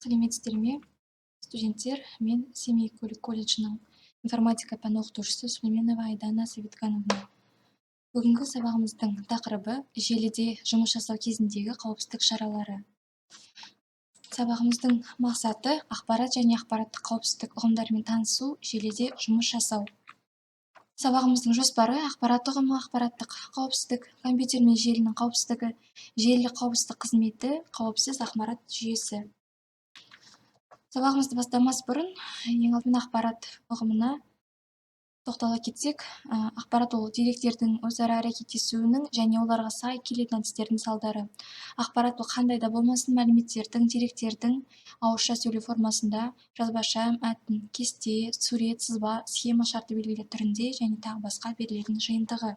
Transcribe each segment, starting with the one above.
Сәлеметсіздер ме, студенттер? Мен Семей колледжінің информатика пәні оқытушысы Сулейменова Айдана Сәбитгановна. Бүгінгі сабағымыздың тақырыбы желіде жұмыс жасау кезіндегі қауіпсіздік шаралары. Сабағымыздың мақсаты ақпарат және ақпараттық қауіпсіздік ұғымдарымен танысу, желіде жұмыс жасау. Сабағымыздың жоспары: ақпарат ұғымы, ақпараттық қауіпсіздік, компьютер мен желінің қауіпсіздігі, желілік қауіпсіздік қызметі, қауіпсіз ақпарат жүйесі. Сабағымызды бастамас бұрын ең алдымен ақпарат ұғымына тоқтала кетсек, ақпарат ол деректердің өзара әрекеттесуінің және оларға сай келетін әдістердің салдары. Ақпарат ол қандай да болмасын мәліметтердің, деректердің ауызша сөйлеу формасында, жазбаша, мәтін, кесте, сурет, сызба, схема, шартты белгілер түрінде және тағы басқа берілетін жиынтығы.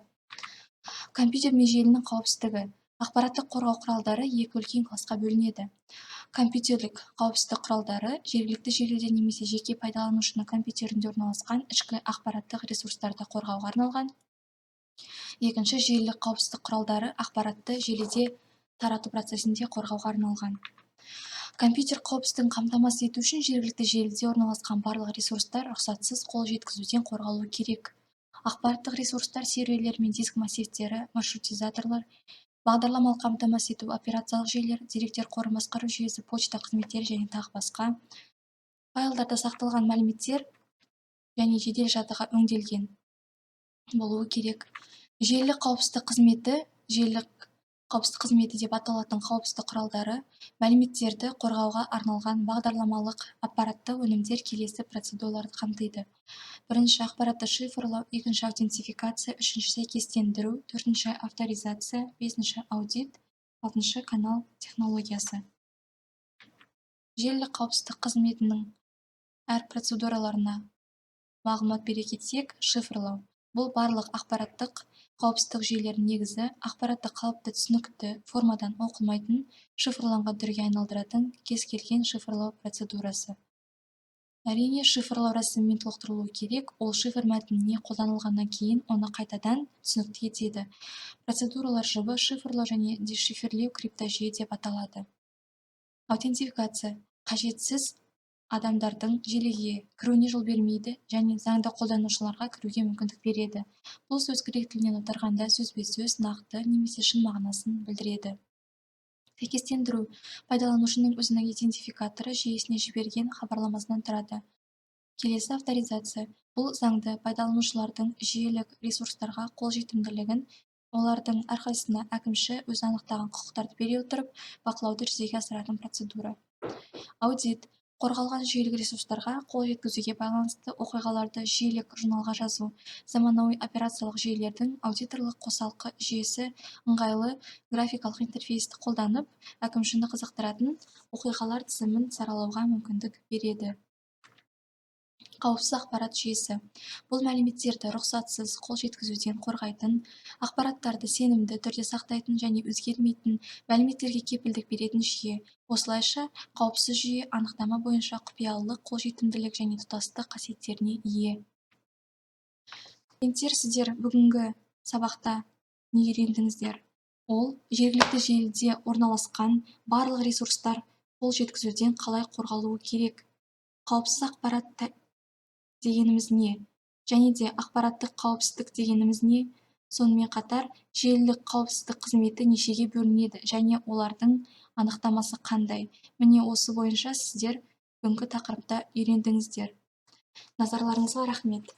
Компьютер мен желінің қауіпсіздігі. Ақпараттық қорғау құралдары екі үлкен классқа бөлінеді. Компьютерлік қауіпсіздік құралдары жергілікті желіде немесе жеке пайдаланушының компьютерінде орналасқан ішкі ақпараттық ресурстарды қорғауға арналған. Екінші, желілік қауіпсіздік құралдары ақпаратты желіде тарату процесінде қорғауға арналған. Компьютер қауіпсіздігін қамтамасыз ету үшін жергілікті желіде орналасқан барлық ресурстар рұқсатсыз қол жеткізуден қорғалуы керек. Ақпараттық ресурстар серверлер мен диск массивтері, маршрутизаторлар, бағдарламалық қамтамасыз ету операциялық жүйелер, деректер қорын басқару жүйесі, почта қызметтері және тағы басқа. Файлдарда сақталған мәліметтер және жедел жадыға өңделген болуы керек. Желілік қауіпсіздік қызметі, желілік қауіпсіздік қызметі деп аталатын қауіпсіздік құралдары мәліметтерді қорғауға арналған бағдарламалық аппаратты өнімдер келесі процедураларды қамтиды. Бірінші, ақпаратты шифрлау, екінші, аутентификация, үшінші, сәйкестендіру, төртінші, авторизация, бесінші, аудит, алтыншы, канал технологиясы. Желілік қауіпсіздік қызметінің әр процедураларына мағлұмат бере кетсек, шифрлау. Бұл барлық ақпараттық қауіпсіздік жүйелерінің негізі, ақпаратты қалыпты, түсінікті формадан оқылмайтын, шифрланған түрге айналдыратын кез келген шифрлау процедурасы. Әрине, шифрлау рәсімімен толықтырылуы керек, ол шифр мәтініне қолданылғаннан кейін оны қайтадан түсінікті етеді. Процедуралар жұбы шифрлау және дешифрлеу криптожүйе деп аталады. Аутентификация қажетсіз адамдардың желіге кіруіне жол бермейді және заңды қолданушыларға кіруге мүмкіндік береді. Бұл сөз грек тілінен аударғанда сөзбе-сөз, нақты немесе шын мағынасын білдіреді. Сәйкестендіру пайдаланушының өзінің идентификаторы жүйесіне жіберген хабарламасынан тұрады. Келесі, авторизация. Бұл заңды пайдаланушылардың жүйелік ресурстарға қолжетімділігін, олардың әрқайсысына әкімші өз анықтаған құқықтарды бере отырып, бақылауды жүзеге асыратын процедура. Аудит. Қорғалған жүйелік ресурстарға қол жеткізуге байланысты оқиғаларды жүйелік журналға жазу. Заманауи операциялық жүйелердің аудиторлық қосалқы жүйесі ыңғайлы графикалық интерфейсті қолданып, әкімшіні қызықтыратын оқиғалар тізімін саралауға мүмкіндік береді. Қауіпсіз ақпарат жүйесі. Бұл мәліметтерді рұқсатсыз қол жеткізуден қорғайтын, ақпараттарды сенімді түрде сақтайтын және өзгермейтін мәліметтерге кепілдік беретін жүйе. Осылайша, қауіпсіз жүйе анықтама бойынша құпиялылық, қолжетімділік және тұтастық қасиеттеріне ие. Студенттер, сіздер бүгінгі сабақта не үйрендіңіздер? Ол жергілікті желіде орналасқан барлық ресурстар қол жеткізуден қалай қорғалуы керек? Қауіпсіз ақпарат дегеніміз не? Және де ақпараттық қауіпсіздік дегеніміз не? Сонымен қатар, желілік қауіпсіздік қызметі нешеге бөлінеді және олардың анықтамасы қандай? Міне осы бойынша сіздер бүгінгі тақырыпта үйрендіңіздер. Назарларыңызға рахмет.